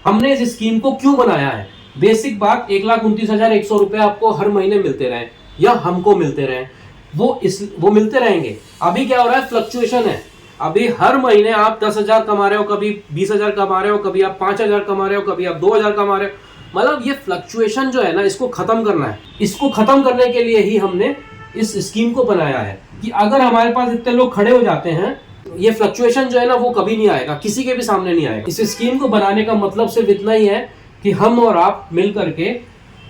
हमने इस स्कीम को क्यों बनाया है? बेसिक बात, 1,29,100 रुपए आपको हर महीने मिलते रहे या हमको मिलते रहे, वो मिलते रहेंगे। अभी क्या हो रहा है, फ्लक्चुएशन है। अभी हर महीने आप 10,000 कमा रहे हो, कभी 20,000 कमा रहे हो, कभी आप 5,000 कमा रहे हो, कभी आप 2,000 कमा रहे हो। मतलब ये फ्लक्चुएशन जो है ना, इसको खत्म करना है। इसको खत्म करने के लिए ही हमने इस स्कीम को बनाया है कि अगर हमारे पास इतने लोग खड़े हो जाते हैं, ये फ्लक्चुएशन जो है ना वो कभी नहीं आएगा, किसी के भी सामने नहीं आएगा। इस स्कीम को बनाने का मतलब सिर्फ इतना ही है कि हम और आप मिल करके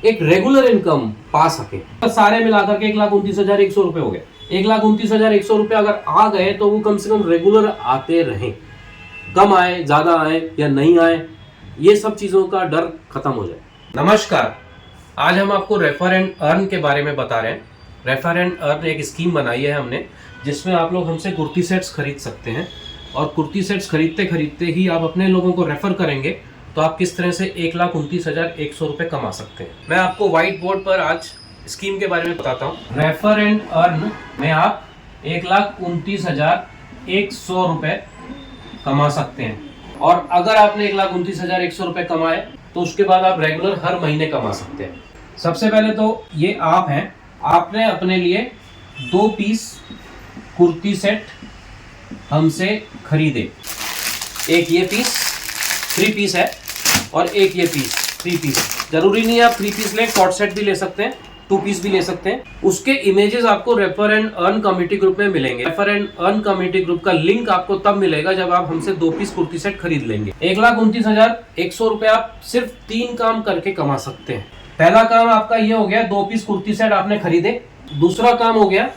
एक रेगुलर इनकम पा सके। सारे मिलाकर के 1,29,100 रुपए हो गए। 1,29,100 रुपए अगर आ गए तो वो कम से कम रेगुलर आते रहें। कम आए, ज्यादा आए या नहीं आए, ये सब चीजों का डर खत्म हो जाए। नमस्कार, आज हम आपको रेफर एंड अर्न के बारे में बता रहे हैं। रेफर एंड अर्न एक स्कीम बनाई है हमने, जिसमें आप लोग हमसे कुर्ती सेट्स खरीद सकते हैं और कुर्ती सेट्स खरीदते खरीदते ही आप अपने लोगों को रेफर करेंगे तो आप किस तरह से 1,29,100 रुपए कमा सकते हैं। मैं आपको व्हाइट बोर्ड पर आज स्कीम के बारे में बताता हूँ। रेफर एंड अर्न में आप 1,29,100 रुपए कमा सकते हैं और अगर आपने 1,29,100 रुपए कमाए तो उसके बाद आप रेगुलर हर महीने कमा सकते हैं। सबसे पहले तो ये आप हैं, आपने अपने लिए 2 पीस कुर्ती सेट हमसे खरीदे। एक ये पीस 3 पीस है और एक ये पीस 3 पीस। जरूरी नहीं है आप 3 पीस लें, कॉट सेट भी ले सकते हैं, 2 पीस भी ले सकते हैं। उसके इमेजेस आपको refer and earn community group में मिलेंगे। Refer and earn community group का लिंक आपको तब मिलेगा जब आप हमसे 2 पीस कुर्ती सेट खरीद लेंगे। 1,29,100 रुपए आप सिर्फ 3 काम करके कमा सकते हैं। पहला काम आपका ये हो गया, 2 पीस कुर्ती सेट आपने खरीदे। दूसरा काम हो गया,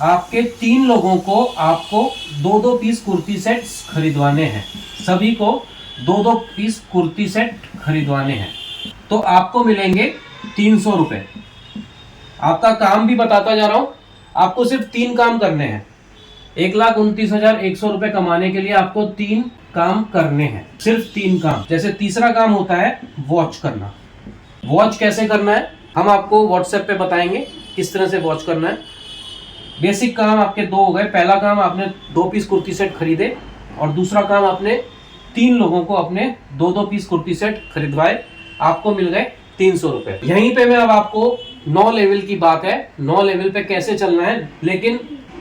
आपके 3 लोगों को आपको 2-2 पीस कुर्ती सेट खरीदवाने हैं। सभी को 2-2 पीस कुर्ती सेट खरीदवाने हैं तो आपको मिलेंगे 300 रुपए। आपका काम भी बताता जा रहा हूं, आपको सिर्फ 3 काम करने हैं। 1,29,100 रुपए कमाने के लिए आपको 3 काम करने हैं, सिर्फ 3 काम। जैसे तीसरा काम होता है वॉच करना। वॉच कैसे करना है हम आपको व्हाट्सएप पे बताएंगे, किस तरह से वॉच करना है। बेसिक काम आपके 2 हो गए। पहला काम आपने 2 पीस कुर्ती सेट खरीदे और दूसरा काम आपने 3 लोगों को अपने 2-2 पीस कुर्ती सेट खरीदवाए, आपको मिल गए 300 रुपए। यहीं पे मैं अब आपको 9 लेवल की बात है, 9 लेवल पे कैसे चलना है, लेकिन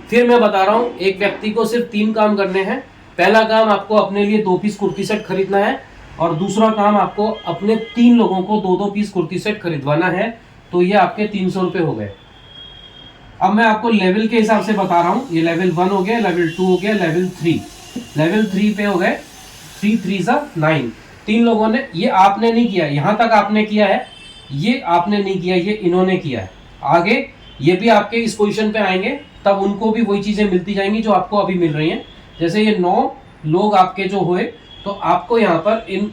फिर मैं बता रहा हूं, एक व्यक्ति को सिर्फ 3 काम करने हैं। पहला काम आपको अपने लिए 2 पीस कुर्ती सेट खरीदना है और दूसरा काम आपको अपने 3 लोगों को 2-2 पीस कुर्ती सेट खरीदवाना है। तो ये आपके 300 रुपए हो गए। अब मैं आपको लेवल के हिसाब से बता रहा हूँ। ये लेवल 1 हो गया, लेवल 2 हो गया, लेवल 3। लेवल 3 पे हो गए 3 3 9। 3 लोगों ने, ये आपने नहीं किया, यहाँ तक आपने किया है, ये आपने नहीं किया, ये इन्होंने किया है। आगे ये भी आपके इस पोजीशन पे आएंगे तब उनको भी वही चीजें मिलती जाएंगी जो आपको अभी मिल रही हैं। जैसे ये 9 लोग आपके जो हुए तो आपको यहाँ पर इन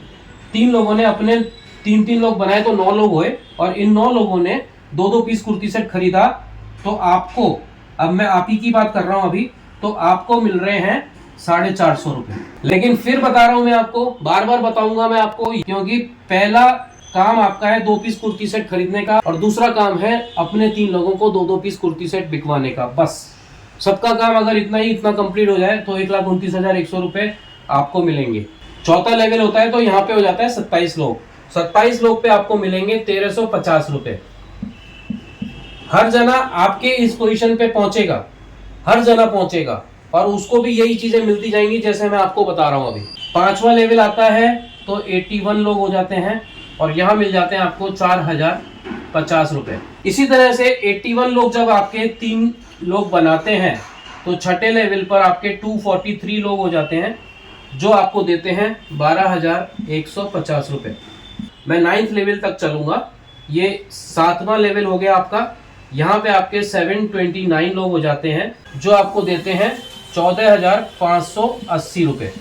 3 लोगों ने अपने 3-3 लोग बनाए तो 9 लोग हुए और इन 9 लोगों ने 2-2 पीस कुर्ती सेट खरीदा तो आपको, अब मैं आप ही की बात कर रहा हूं अभी, तो आपको मिल रहे हैं 450 रुपए। लेकिन फिर बता रहा हूं मैं आपको, बार बार बताऊंगा मैं आपको, क्योंकि पहला काम आपका है 2 पीस कुर्ती सेट खरीदने का और दूसरा काम है अपने 3 लोगों को 2-2 पीस कुर्ती सेट बिकवाने का। बस सबका काम अगर इतना कंप्लीट हो जाए तो 1,29,100 रुपए आपको मिलेंगे। चौथा लेवल होता है तो यहाँ पे हो जाता है 27 लोग। 27 लोग पे आपको मिलेंगे 1,350 रुपए। हर जना आपके इस पोजीशन पे पहुंचेगा, हर जना पहुंचेगा और उसको भी यही चीजें मिलती जाएंगी जैसे मैं आपको बता रहा हूं अभी। 5वां लेवल आता है तो 81 लोग हो जाते हैं और यहाँ मिल जाते हैं आपको 4,050 रुपए। इसी तरह से 81 लोग जब आपके 3 लोग बनाते हैं तो छठे लेवल पर आपके 243 लोग हो जाते हैं जो आपको देते हैं 12,150 रुपए। मैं 9th लेवल तक चलूंगा। ये 7वां लेवल हो गया आपका। यहाँ पे आपके 729 लोग हो जाते हैं जो आपको देते हैं 14,580 रुपए।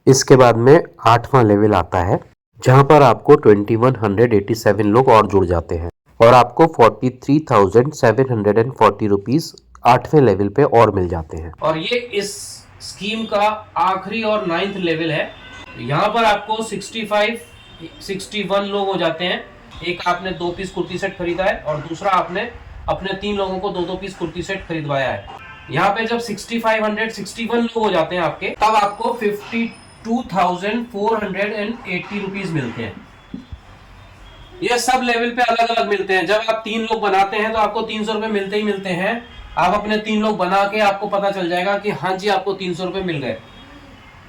इसके बाद में 8वां लेवल आता है जहां पर आपको 2187 लोग और जुड़ जाते हैं और आपको 43,740 रुपीज 8वें लेवल पे और मिल जाते हैं। और ये इस स्कीम का आखिरी और 9th लेवल है। यहाँ पर आपको 61 लोग हो जाते हैं। एक आपने 2 पीस कुर्ती सेट खरीदा है और दूसरा आपने अपने 3 लोगों को 2-2 पीस कुर्ती सेट खरीदवाया है। यहाँ पे जब 61 लोग हो जाते हैं आपके, तब आपको 2480 रुपीज मिलते हैं। ये सब लेवल पे अलग अलग मिलते हैं। जब आप 3 लोग बनाते हैं तो आपको 300 रुपए मिलते ही मिलते हैं। आप अपने 3 लोग बना के आपको पता चल जाएगा कि हाँ जी आपको 300 रुपए मिल गए।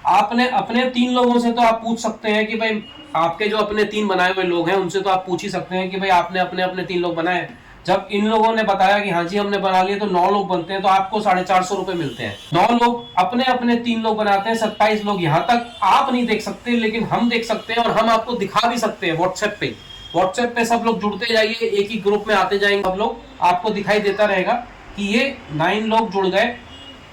आपने अपने 3 लोगों से तो आप पूछ सकते हैं कि भाई आपके जो अपने 3 बनाए हुए लोग हैं उनसे तो आप पूछ ही सकते हैं कि भाई आपने अपने अपने 3 लोग बनाए। जब इन लोगों ने बताया कि हाँ जी हमने बना लिए तो 9 लोग बनते हैं तो आपको 450 रुपए मिलते हैं। 9 लोग अपने अपने 3 लोग बनाते हैं, 27 लोग। यहाँ तक आप नहीं देख सकते लेकिन हम देख सकते हैं और हम आपको दिखा भी सकते हैं व्हाट्सएप पे। व्हाट्सएप पे सब लोग जुड़ते जाइए, एक ही ग्रुप में आते जाएंगे सब लोग, आपको दिखाई देता रहेगा कि ये 9 लोग जुड़ गए।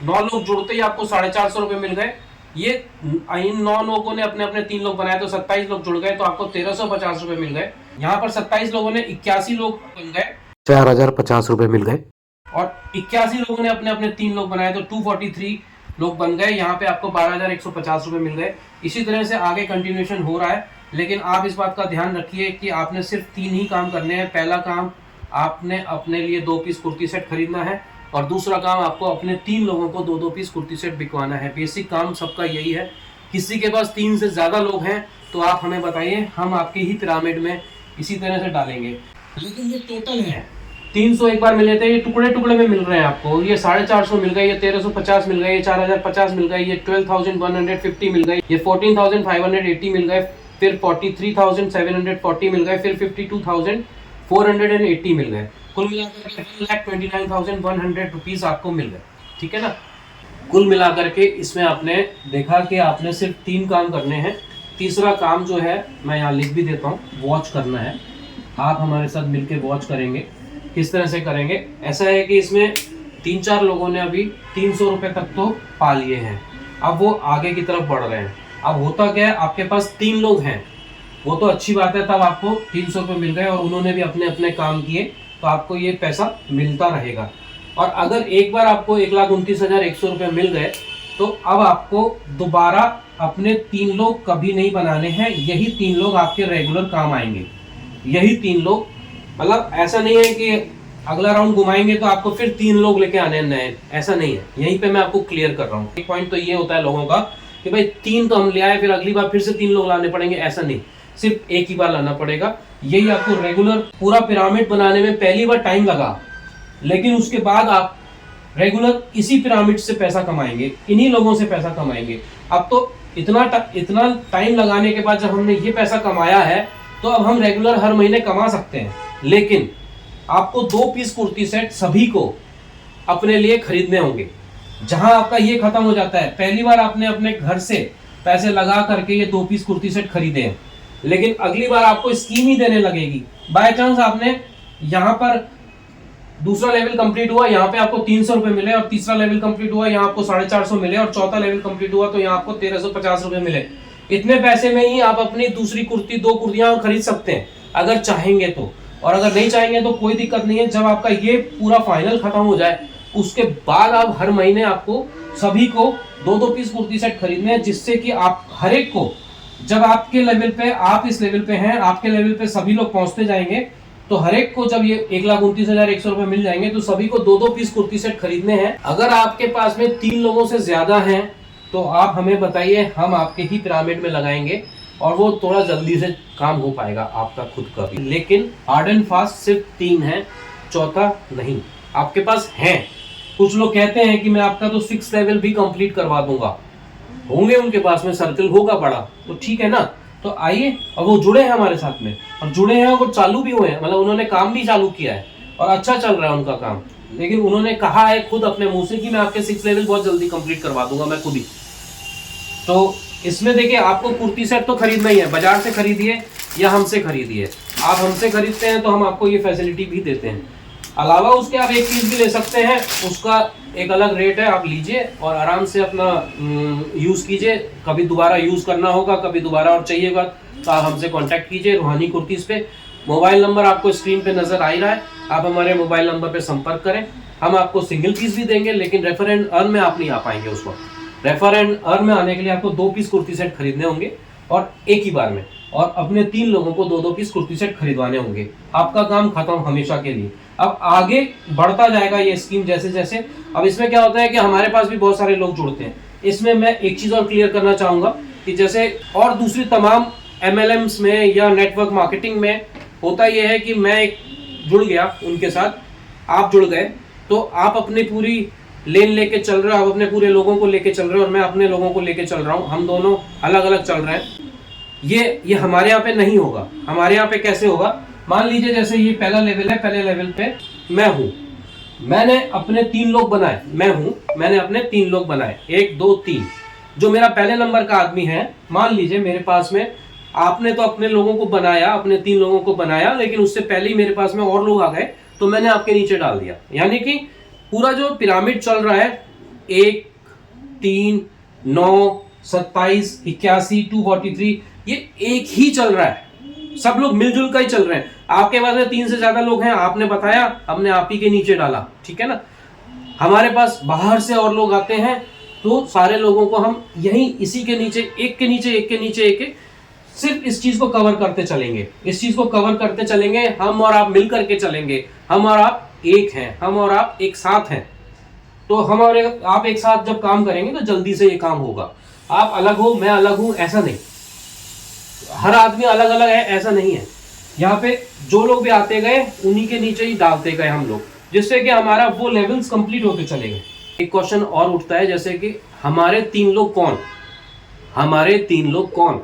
9 लोग जुड़ते ही आपको 450 रुपए मिल गए। ये इन 9 लोगों ने अपने अपने 3 लोग बनाए तो 27 लोग जुड़ गए तो आपको 1350 रुपए मिल गए। यहाँ पर 27 लोगों ने 81 लोग बन गए, 4050 रुपए मिल गए। और 81 लोगों ने अपने अपने 3 लोग बनाए तो 243 लोग बन गए। यहाँ पे आपको 12150 रुपए मिल गए। इसी तरह से आगे कंटिन्यूएशन हो रहा है, लेकिन आप इस बात का ध्यान रखिए कि आपने सिर्फ 3 ही काम करने हैं। पहला काम आपने अपने लिए 2 पीस कुर्ती सेट खरीदना है और दूसरा काम आपको अपने 3 लोगों को 2-2 पीस कुर्ती सेट बिकवाना है। बेसिक काम सबका यही है। किसी के पास 3 से ज़्यादा लोग हैं तो आप हमें बताइए, हम आपके ही पिरामिड में इसी तरह से डालेंगे। लेकिन ये टोटल है 300 एक बार मिले थे, ये टुकड़े टुकड़े में मिल रहे हैं आपको। ये 450 मिल गए, ये 1350 मिल गए, ये 4050 मिल गए, ये 12150 मिल गए, ये 14580 मिल गए, फिर 43740 मिल गए, फिर 52480 मिल गए। कुल मिलाकर के 1,29,100 रुपीज आपको मिल गए। ठीक है ना। कुल मिलाकर के इसमें आपने देखा कि आपने सिर्फ 3 काम करने हैं। तीसरा काम जो है मैं यहाँ लिख भी देता हूँ, वॉच करना है। आप हमारे साथ मिलकर वॉच करेंगे। किस तरह से करेंगे? ऐसा है कि इसमें 3-4 लोगों ने अभी 300 रुपये तक तो पा लिए हैं, अब वो आगे की तरफ बढ़ रहे हैं। अब होता क्या है, आपके पास 3 लोग हैं, वो तो अच्छी बात है, तब आपको 300 रुपये मिल गए और उन्होंने भी अपने अपने काम किए तो आपको ये पैसा मिलता रहेगा। और अगर एक बार आपको 1,29,100 रुपये मिल गए तो अब आपको दोबारा अपने 3 लोग कभी नहीं बनाने हैं। यही 3 लोग आपके रेगुलर काम आएंगे। यही 3 लोग, मतलब ऐसा नहीं है कि अगला राउंड घुमाएंगे तो आपको फिर 3 लोग लेके आने हैं नए, ऐसा नहीं है। यहीं पे मैं आपको क्लियर कर रहा हूँ। एक पॉइंट तो ये होता है लोगों का कि भाई 3 तो हम ले आए, फिर अगली बार फिर से 3 लोग लाने पड़ेंगे, ऐसा नहीं, सिर्फ एक ही बार लाना पड़ेगा। यही आपको रेगुलर पूरा पिरामिड बनाने में पहली बार टाइम लगा, लेकिन उसके बाद आप रेगुलर इसी पिरामिड से पैसा कमाएंगे, इन्हीं लोगों से पैसा कमाएंगे। अब तो इतना टाइम लगाने के बाद जब हमने ये पैसा कमाया है तो अब हम रेगुलर हर महीने कमा सकते हैं। लेकिन आपको 2 पीस कुर्ती सेट सभी को अपने लिए खरीदने होंगे। जहां आपका ये खत्म हो जाता है, पहली बार आपने अपने घर से पैसे लगा करके ये 2 पीस कुर्ती सेट खरीदे हैं, लेकिन अगली बार आपको स्कीम ही देने लगेगी। बाय चांस आपने यहाँ पर दूसरा लेवल कंप्लीट हुआ, यहाँ पे आपको 300 रुपए मिले, और तीसरा लेवल कंप्लीट हुआ, यहाँ आपको 450 मिले, और चौथा लेवल कंप्लीट हुआ तो यहाँ आपको 1350 रुपए मिले। इतने पैसे में ही आप अपनी दूसरी कुर्ती 2 कुर्तियां खरीद सकते हैं अगर चाहेंगे तो, और अगर नहीं चाहेंगे तो कोई दिक्कत नहीं है। जब आपका ये पूरा फाइनल खत्म हो जाए उसके बाद आप हर महीने आपको सभी को 2-2 पीस कुर्ती सेट खरीदने हैं, जिससे कि आप हर एक को, जब आपके लेवल पे, आप इस लेवल पे हैं, आपके लेवल पे सभी लोग पहुंचते जाएंगे तो हर एक को जब ये 1,29,100 रुपए मिल जाएंगे तो सभी को 2-2 पीस कुर्ती सेट खरीदने हैं। अगर आपके पास में 3 लोगों से ज्यादा हैं तो आप हमें बताइए, हम आपके ही पिरामिड में लगाएंगे और वो थोड़ा जल्दी से काम हो पाएगा आपका खुद का भी। लेकिन हार्ड एंड फास्ट सिर्फ 3 है, चौथा नहीं। आपके पास है, कुछ लोग कहते हैं कि मैं आपका तो 6 लेवल भी कंप्लीट करवा दूंगा, होंगे उनके पास में, सर्कल होगा बड़ा, तो ठीक है ना। तो आइए, और वो जुड़े हैं हमारे साथ में, और जुड़े हैं, वो चालू भी हुए हैं, मतलब उन्होंने काम भी चालू किया है और अच्छा चल रहा है उनका काम। लेकिन उन्होंने कहा है खुद अपने मुंह से कि मैं आपके 6 लेवल बहुत जल्दी कंप्लीट करवा दूंगा मैं खुद ही। तो इसमें देखिए, आपको कुर्ती सेट तो खरीदना ही है, बाजार से खरीदिए या हमसे खरीदिए। आप हमसे खरीदते हैं तो हम आपको ये फैसिलिटी भी देते हैं। अलावा उसके आप एक चीज भी ले सकते हैं, उसका एक अलग रेट है, आप लीजिए और आराम से अपना यूज कीजिए। कभी दोबारा यूज करना होगा, कभी दोबारा और चाहिएगा तो आप हमसे कांटेक्ट कीजिए रूहानी कुर्तीज पे। मोबाइल नंबर आपको स्क्रीन पे नजर आ ही रहा है, आप हमारे मोबाइल नंबर पे संपर्क करें। हम आपको सिंगल पीस भी देंगे, लेकिन रेफर एंड अर्न में आप नहीं आ पाएंगे उस वक्त। रेफर एंड अर्न में आने के लिए आपको 2 पीस कुर्ती सेट खरीदने होंगे और एक ही बार में, और अपने 3 लोगों को 2-2 पीस कुर्ती सेट खरीदवाने होंगे। आपका काम खत्म हमेशा के लिए। अब आगे बढ़ता जाएगा ये स्कीम जैसे जैसे। अब इसमें क्या होता है कि हमारे पास भी बहुत सारे लोग जुड़ते हैं। इसमें मैं एक चीज और क्लियर करना चाहूंगा कि जैसे और दूसरी तमाम MLMs में या नेटवर्क मार्केटिंग में होता यह है कि मैं एक जुड़ गया उनके साथ, आप जुड़ गए, तो आप अपनी पूरी लेन लेके चल रहे हो, आप अपने पूरे लोगों को लेके चल रहे हो और मैं अपने लोगों को लेके चल रहा हूँ, हम दोनों अलग अलग चल रहे हैं। ये हमारे यहाँ पे नहीं होगा। हमारे यहाँ पे कैसे होगा, मान लीजिए जैसे ये पहला लेवल है, पहले लेवल पे मैं हूँ, मैंने अपने 3 लोग बनाए, मैं हूँ, मैंने अपने 3 लोग बनाए, 1 2 3। जो मेरा पहले नंबर का आदमी है, मान लीजिए मेरे पास में, आपने तो अपने लोगों को बनाया, अपने 3 लोगों को बनाया, लेकिन उससे पहले ही मेरे पास में और लोग आ गए, तो मैंने आपके नीचे डाल दिया। यानी कि पूरा जो पिरामिड चल रहा है 1 3 9 27 81 243, ये एक ही चल रहा है, सब लोग मिलजुल कर ही चल रहे हैं। आपके पास में 3 से ज्यादा लोग हैं, आपने बताया, हमने आप ही के नीचे डाला, ठीक है ना। हमारे पास बाहर से और लोग आते हैं, तो सारे लोगों को हम यहीं इसी के नीचे, एक के नीचे एक के नीचे एक, सिर्फ इस चीज को कवर करते चलेंगे, इस चीज को कवर करते चलेंगे। हम और आप मिल करके चलेंगे, हम और आप एक हैं, हम और आप एक साथ हैं। तो हम और आप एक साथ जब काम करेंगे तो जल्दी से ये काम होगा। आप अलग हो, मैं अलग हूं, ऐसा नहीं, हर आदमी अलग अलग है, ऐसा नहीं है। यहाँ पे जो लोग भी आते गए उन्हीं के नीचे ही डालते गए हम लोग, जिससे कि हमारा वो लेवल्स कंप्लीट होते चले गए। एक क्वेश्चन और उठता है, जैसे कि हमारे 3 लोग कौन, हमारे 3 लोग कौन,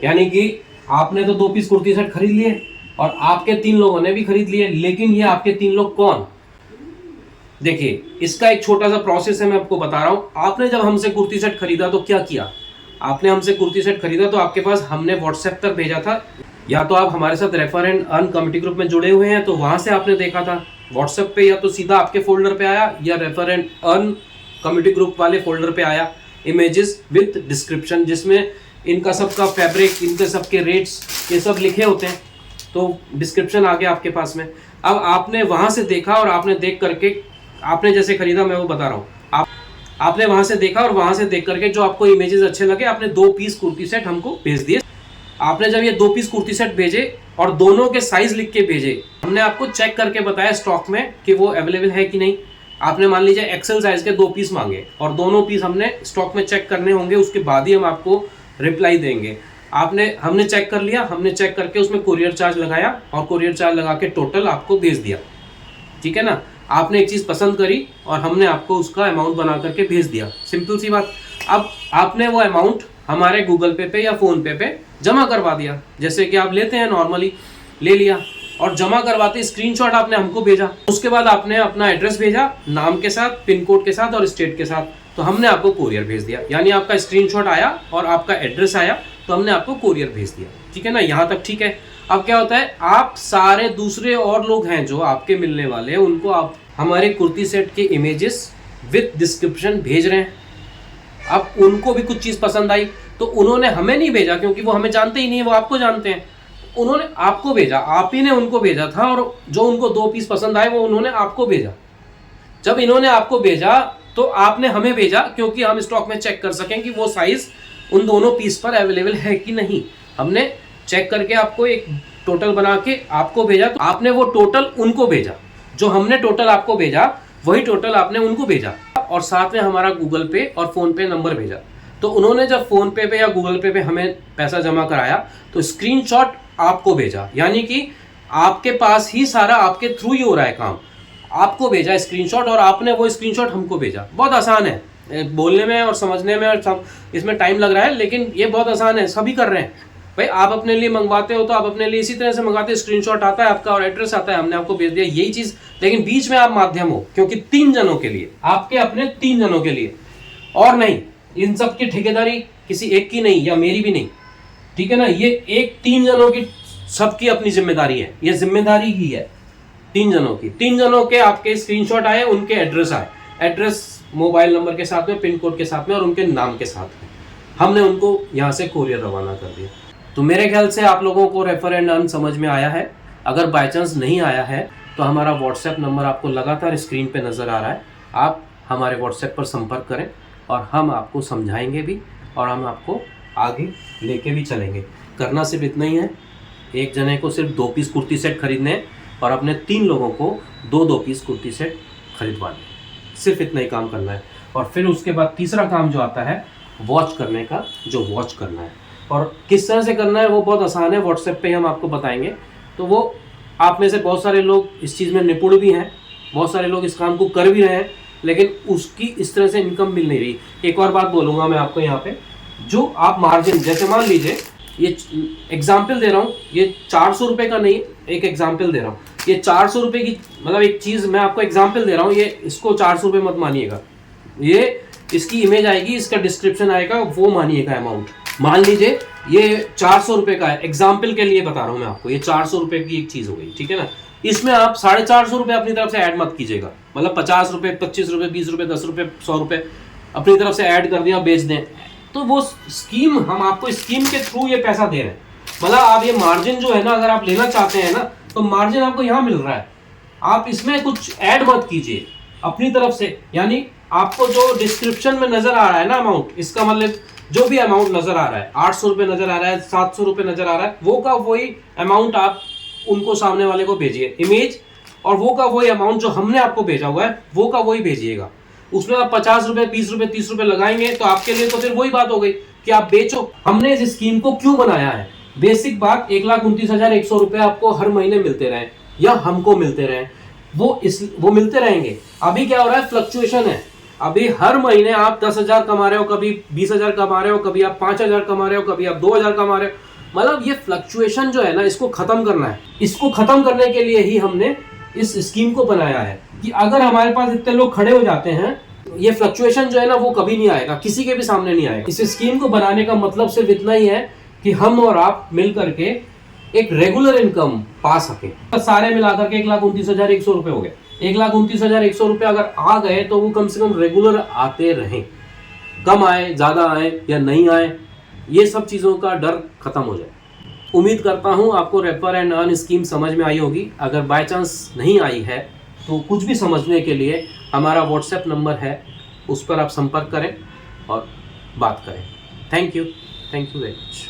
यानी कि आपने तो 2 पीस कुर्ती सेट खरीद लिए और आपके 3 लोगों ने भी खरीद लिए, लेकिन ये आपके 3 लोग कौन। देखिए, इसका एक छोटा सा प्रोसेस है, मैं आपको बता रहा हूं। आपने जब हमसे कुर्ती सेट खरीदा तो क्या किया, आपने हमसे कुर्ती सेट खरीदा तो आपके पास हमने व्हाट्सएप पर भेजा था, या तो आप हमारे साथ refer and earn community group में जुड़े हुए हैं तो वहां से आपने देखा था व्हाट्सएप पे, या तो सीधा आपके फोल्डर पे आया, या refer and earn community group वाले फोल्डर पे आया, इमेजेस विद डिस्क्रिप्शन, जिसमें इनका सबका फैब्रिक, इनके सबके रेट्स, ये सब लिखे होते हैं, तो डिस्क्रिप्शन आ गया आपके पास में। अब आपने वहां से देखा और आपने देख करके, आपने जैसे खरीदा, मैं वो बता रहा हूँ, आपने वहां से देखा और वहां से देख करके जो आपको इमेजेस अच्छे लगे, आपने 2 पीस कुर्ती सेट हमको भेज दिए। आपने जब ये 2 पीस कुर्ती सेट भेजे और दोनों के साइज लिख के भेजे, हमने आपको चेक करके बताया स्टॉक में कि वो अवेलेबल है कि नहीं। आपने मान लीजिए एक्सेल साइज के 2 पीस मांगे और दोनों पीस हमने स्टॉक में चेक करने होंगे, उसके बाद ही हम आपको रिप्लाई देंगे। हमने चेक कर लिया, हमने चेक करके उसमें कुरियर चार्ज लगाया और कुरियर चार्ज लगा के टोटल आपको भेज दिया, ठीक है ना। आपने एक चीज पसंद करी और हमने आपको उसका अमाउंट बना करके भेज दिया, सिंपल सी बात। अब आपने वो अमाउंट हमारे गूगल पे या फोन पे जमा करवा दिया, जैसे कि आप लेते हैं नॉर्मली, ले लिया और जमा करवाते स्क्रीनशॉट आपने हमको भेजा। उसके बाद आपने अपना एड्रेस भेजा, नाम के साथ, पिन कोड के साथ और स्टेट के साथ, तो हमने आपको कुरियर भेज दिया। यानी आपका स्क्रीनशॉट आया और आपका एड्रेस आया, तो हमने आपको कुरियर भेज दिया, ठीक है ना। यहाँ तक ठीक है। अब क्या होता है, आप सारे दूसरे और लोग हैं जो आपके मिलने वाले हैं, उनको आप हमारे कुर्ती सेट के इमेजेस विद डिस्क्रिप्शन भेज रहे हैं। अब उनको भी कुछ चीज़ पसंद आई तो उन्होंने हमें नहीं भेजा, क्योंकि वो हमें जानते ही नहीं है, वो आपको जानते हैं। उन्होंने आपको भेजा, आप ही ने उनको भेजा था, और जो उनको 2 पीस पसंद आए वो उन्होंने आपको भेजा। जब इन्होंने आपको भेजा तो आपने हमें भेजा, क्योंकि हम स्टॉक में चेक कर सकें कि वो साइज उन दोनों पीस पर अवेलेबल है कि नहीं। हमने चेक करके आपको एक टोटल बना के आपको भेजा, तो आपने वो टोटल उनको भेजा, जो हमने टोटल आपको भेजा वही टोटल आपने उनको भेजा, और साथ में हमारा गूगल पे और फोन पे नंबर भेजा। तो उन्होंने जब फोन पे या गूगल पे हमें पैसा जमा कराया तो स्क्रीनशॉट आपको भेजा, यानी कि आपके पास ही सारा, आपके थ्रू ही हो रहा है काम, आपको भेजा स्क्रीनशॉट और आपने वो स्क्रीनशॉट हमको भेजा। बहुत आसान है बोलने में और समझने में, और इसमें टाइम लग रहा है, लेकिन ये बहुत आसान है, सभी कर रहे हैं। भाई आप अपने लिए मंगवाते हो तो आप अपने लिए इसी तरह से मंगाते, स्क्रीनशॉट आता है आपका और एड्रेस आता है, हमने आपको भेज दिया, यही चीज। लेकिन बीच में आप माध्यम हो, क्योंकि 3 जनों के लिए, आपके अपने 3 जनों के लिए, और नहीं, इन सब की ठेकेदारी किसी एक की नहीं, या मेरी भी नहीं, ठीक है ना। ये एक 3 जनों की, सबकी अपनी जिम्मेदारी है, ये जिम्मेदारी ही है 3 जनों की। 3 जनों के आपके स्क्रीनशॉट आए, उनके एड्रेस आए, एड्रेस मोबाइल नंबर के साथ में, पिन कोड के साथ में और उनके नाम के साथ में, हमने उनको यहाँ से कोरियर रवाना कर दिया। तो मेरे ख्याल से आप लोगों को रेफर एंड अर्न समझ में आया है। अगर बाय चांस नहीं आया है तो हमारा व्हाट्सएप नंबर आपको लगातार स्क्रीन पे नज़र आ रहा है, आप हमारे व्हाट्सएप पर संपर्क करें और हम आपको समझाएंगे भी और हम आपको आगे लेके भी चलेंगे। करना सिर्फ इतना ही है, एक जने को सिर्फ 2 पीस कुर्ती सेट खरीदने हैं और अपने 3 लोगों को 2-2 पीस कुर्ती सेट खरीदवाने, सिर्फ इतना ही काम करना है। और फिर उसके बाद तीसरा काम जो आता है वॉच करने का जो वॉच करना है। और किस तरह से करना है वो बहुत आसान है, व्हाट्सएप पे हम आपको बताएंगे। तो वो आप में से बहुत सारे लोग इस चीज़ में निपुण भी हैं, बहुत सारे लोग इस काम को कर भी रहे हैं, लेकिन उसकी इस तरह से इनकम मिल नहीं रही। एक और बात बोलूँगा मैं आपको यहाँ पे, जो आप मार्जिन, जैसे मान लीजिए ये एग्जाम्पल दे रहा हूँ, ये 400 रुपये का नहीं, एक एग्जाम्पल दे रहा हूँ, ये 400 रुपये की, मतलब एक चीज़ मैं आपको एग्जाम्पल दे रहा हूँ, ये इसको 400 रुपये मत मानिएगा, ये इसकी इमेज आएगी, इसका डिस्क्रिप्शन आएगा, वो मानिएगा अमाउंट। मान लीजिए ये 400 रुपये का है, एग्जाम्पल के लिए बता रहा हूँ मैं आपको, ये 400 रुपये की एक चीज़ हो गई, ठीक है ना। इसमें आप 450 रुपये अपनी तरफ से ऐड मत कीजिएगा, मतलब 50 रुपये, 25 रुपये, 20 रुपये, 10 रुपये, 100 रुपये अपनी तरफ से ऐड कर दिया, बेच दें, तो वो स्कीम, हम आपको स्कीम के थ्रू ये पैसा दे रहे हैं। मतलब आप ये मार्जिन जो है ना, अगर आप लेना चाहते हैं ना, तो मार्जिन आपको यहाँ मिल रहा है, आप इसमें कुछ ऐड मत कीजिए अपनी तरफ से। यानी आपको जो डिस्क्रिप्शन में नजर आ रहा है ना अमाउंट, इसका मतलब जो भी अमाउंट नजर आ रहा है, 800 रुपये नजर आ रहा है, 700 रुपये नजर आ रहा है, वो का वही अमाउंट आप उनको, सामने वाले को भेजिए इमेज, और वो का वही अमाउंट जो हमने आपको भेजा हुआ है वो का वही भेजिएगा। उसमें आप 50 रुपये, 20 रुपये, 30 रुपये लगाएंगे तो आपके लिए तो फिर वही बात हो गई कि आप बेचो। हमने इस स्कीम को क्यों बनाया है, बेसिक बात, 1,29,100 रुपये आपको हर महीने मिलते रहे या हमको मिलते रहे, वो मिलते रहेंगे। अभी क्या हो रहा है, फ्लक्चुएशन है। अभी हर महीने आप 10,000 कमा रहे हो, कभी 20,000 कमा रहे हो, कभी आप 5,000 कमा रहे हो, कभी आप 2,000 कमा रहे हो। मतलब ये फ्लक्चुएशन जो है ना, इसको खत्म करना है। इसको खत्म करने के लिए ही हमने इस स्कीम को बनाया है कि अगर हमारे पास इतने लोग खड़े हो जाते हैं, ये फ्लक्चुएशन जो है ना वो कभी नहीं आएगा, किसी के भी सामने नहीं आएगा। इस स्कीम को बनाने का मतलब सिर्फ इतना ही है कि हम और आप मिल करके एक रेगुलर इनकम पा सके। सारे मिलाकर के 1,29,100 रुपये हो गए। 1,29,100 रुपये अगर आ गए तो वो कम से कम रेगुलर आते रहें, कम आए, ज़्यादा आए या नहीं आए, ये सब चीज़ों का डर खत्म हो जाए। उम्मीद करता हूँ आपको रेफर एंड अर्न स्कीम समझ में आई होगी। अगर बाय चांस नहीं आई है तो कुछ भी समझने के लिए हमारा व्हाट्सएप नंबर है, उस पर आप संपर्क करें और बात करें। Thank you very much.